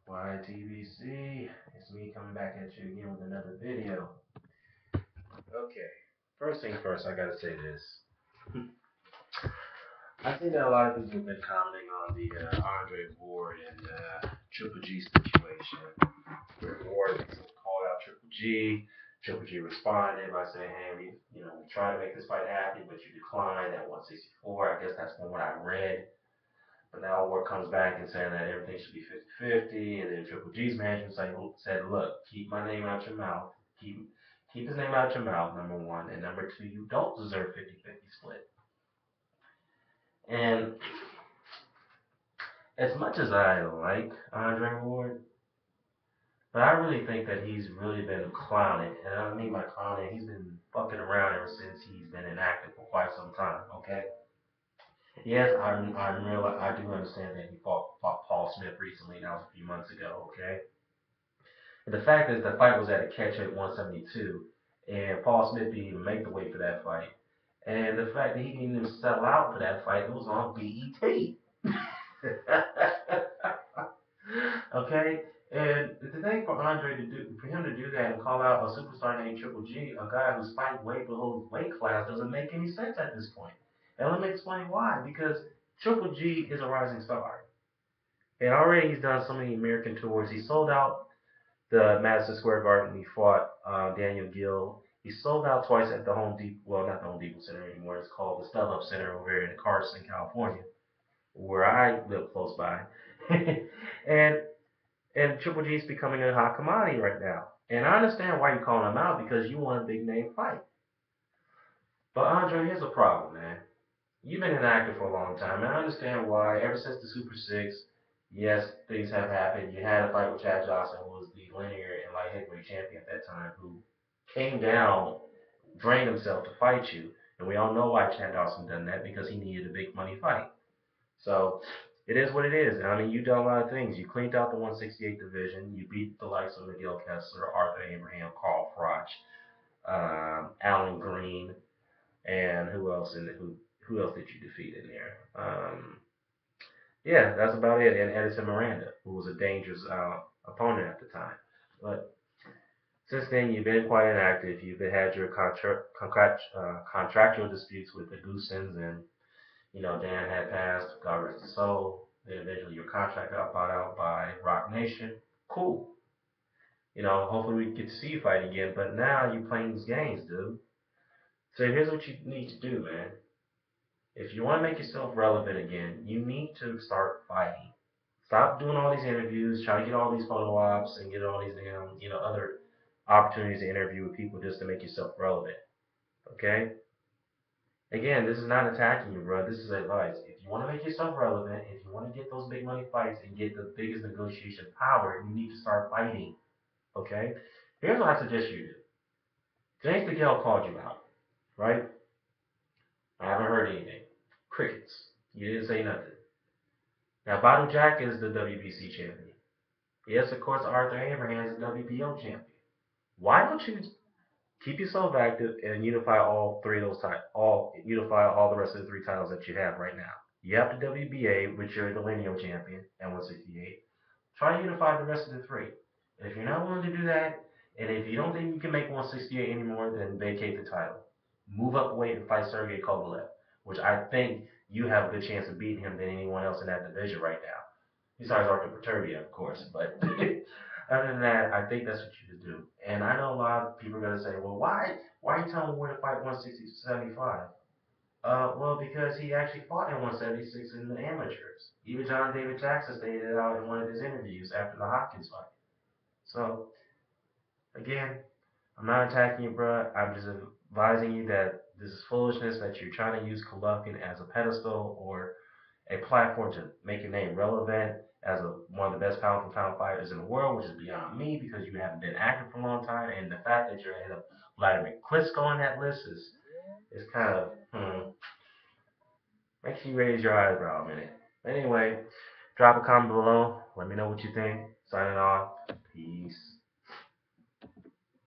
YTBC, it's me coming back at you again with another video. Okay, first thing first, I gotta say this. I think that a lot of people have been commenting on the Andre Ward and Triple G situation. Ward called out Triple G. Triple G responded by saying, "Hey, we tried to make this fight happen, but you declined at 164." I guess that's from what I read. But now Ward comes back and saying that everything should be 50-50, and then Triple G's management said, look, keep my name out your mouth. Keep his name out your mouth, number one. And number two, you don't deserve 50-50 split. And as much as I like Andre Ward, but I really think that he's really been clowning. And I don't mean by clowning, he's been fucking around ever since he's been inactive for quite some time, okay? Yes, I do understand that he fought Paul Smith recently. That was a few months ago, okay? And the fact is, the fight was at a catch at 172, and Paul Smith didn't even make the weight for that fight. And the fact that he didn't even sell out for that fight, it was on BET. Okay? And the thing for Andre to do, for him to do that and call out a superstar named Triple G, a guy who's fighting way below his weight class, doesn't make any sense at this point. And let me explain why. Because Triple G is a rising star. And already he's done so many American tours. He sold out the Madison Square Garden when he fought Daniel Gill. He sold out twice at the Home Depot, well, not the Home Depot Center anymore. It's called the StubHub Center over here in Carson, California, where I live close by. and and Triple G is becoming a hot commodity right now. And I understand why you're calling him out because you want a big name fight. But Andre, here's a problem, man. You've been an actor for a long time, and I understand why. Ever since the Super Six, yes, things have happened. You had a fight with Chad Johnson, who was the linear and light heavyweight champion at that time, who came down, drained himself to fight you. And we all know why Chad Dawson done that because he needed a big money fight. So it is what it is. I mean, you've done a lot of things. You cleaned out the 168 division. You beat the likes of Miguel Kessler, Arthur Abraham, Carl Froch, Alan Green, and who else did you defeat in there? Yeah, that's about it. And Edison Miranda, who was a dangerous opponent at the time. But since then, you've been quite inactive. You've had your contractual disputes with the Goosens, and Dan had passed. God rest his soul. Then eventually, your contract got bought out by Rock Nation. Cool. Hopefully we get to see you fight again. But now you're playing these games, dude. So here's what you need to do, man. If you want to make yourself relevant again, you need to start fighting. Stop doing all these interviews, try to get all these photo ops and get all these other opportunities to interview with people just to make yourself relevant. Okay? Again, this is not attacking you, bro. This is advice. If you want to make yourself relevant, if you want to get those big money fights and get the biggest negotiation power, you need to start fighting. Okay? Here's what I suggest you do. James DeGale called you out, right? I haven't heard anything. Crickets. You didn't say nothing. Now, Badu Jack is the WBC champion. Yes, of course, Arthur Abraham is the WBO champion. Why don't you keep yourself active and unify all three of those unify all the rest of the three titles that you have right now? You have the WBA, which you're the lineal champion at 168. Try to unify the rest of the three. And if you're not willing to do that, and if you don't think you can make 168 anymore, then vacate the title. Move up weight and fight Sergey Kovalev, which I think you have a good chance of beating him than anyone else in that division right now. Besides Arthur Peterbia, of course. But other than that, I think that's what you should do. And I know a lot of people are going to say, well, why are you telling me where to fight 175? Well, because he actually fought in 176 in the amateurs. Even John David Jackson stated it out in one of his interviews after the Hopkins fight. So, again, I'm not attacking you, bro. I'm just advising you that this is foolishness that you're trying to use Golovkin as a pedestal or a platform to make your name relevant as one of the best pound for pound fighters in the world, which is beyond me because you haven't been active for a long time, and the fact that you're ahead of Vladimir Klitschko on that list is kind of makes you raise your eyebrow a minute. Anyway, drop a comment below. Let me know what you think. Signing off. Peace.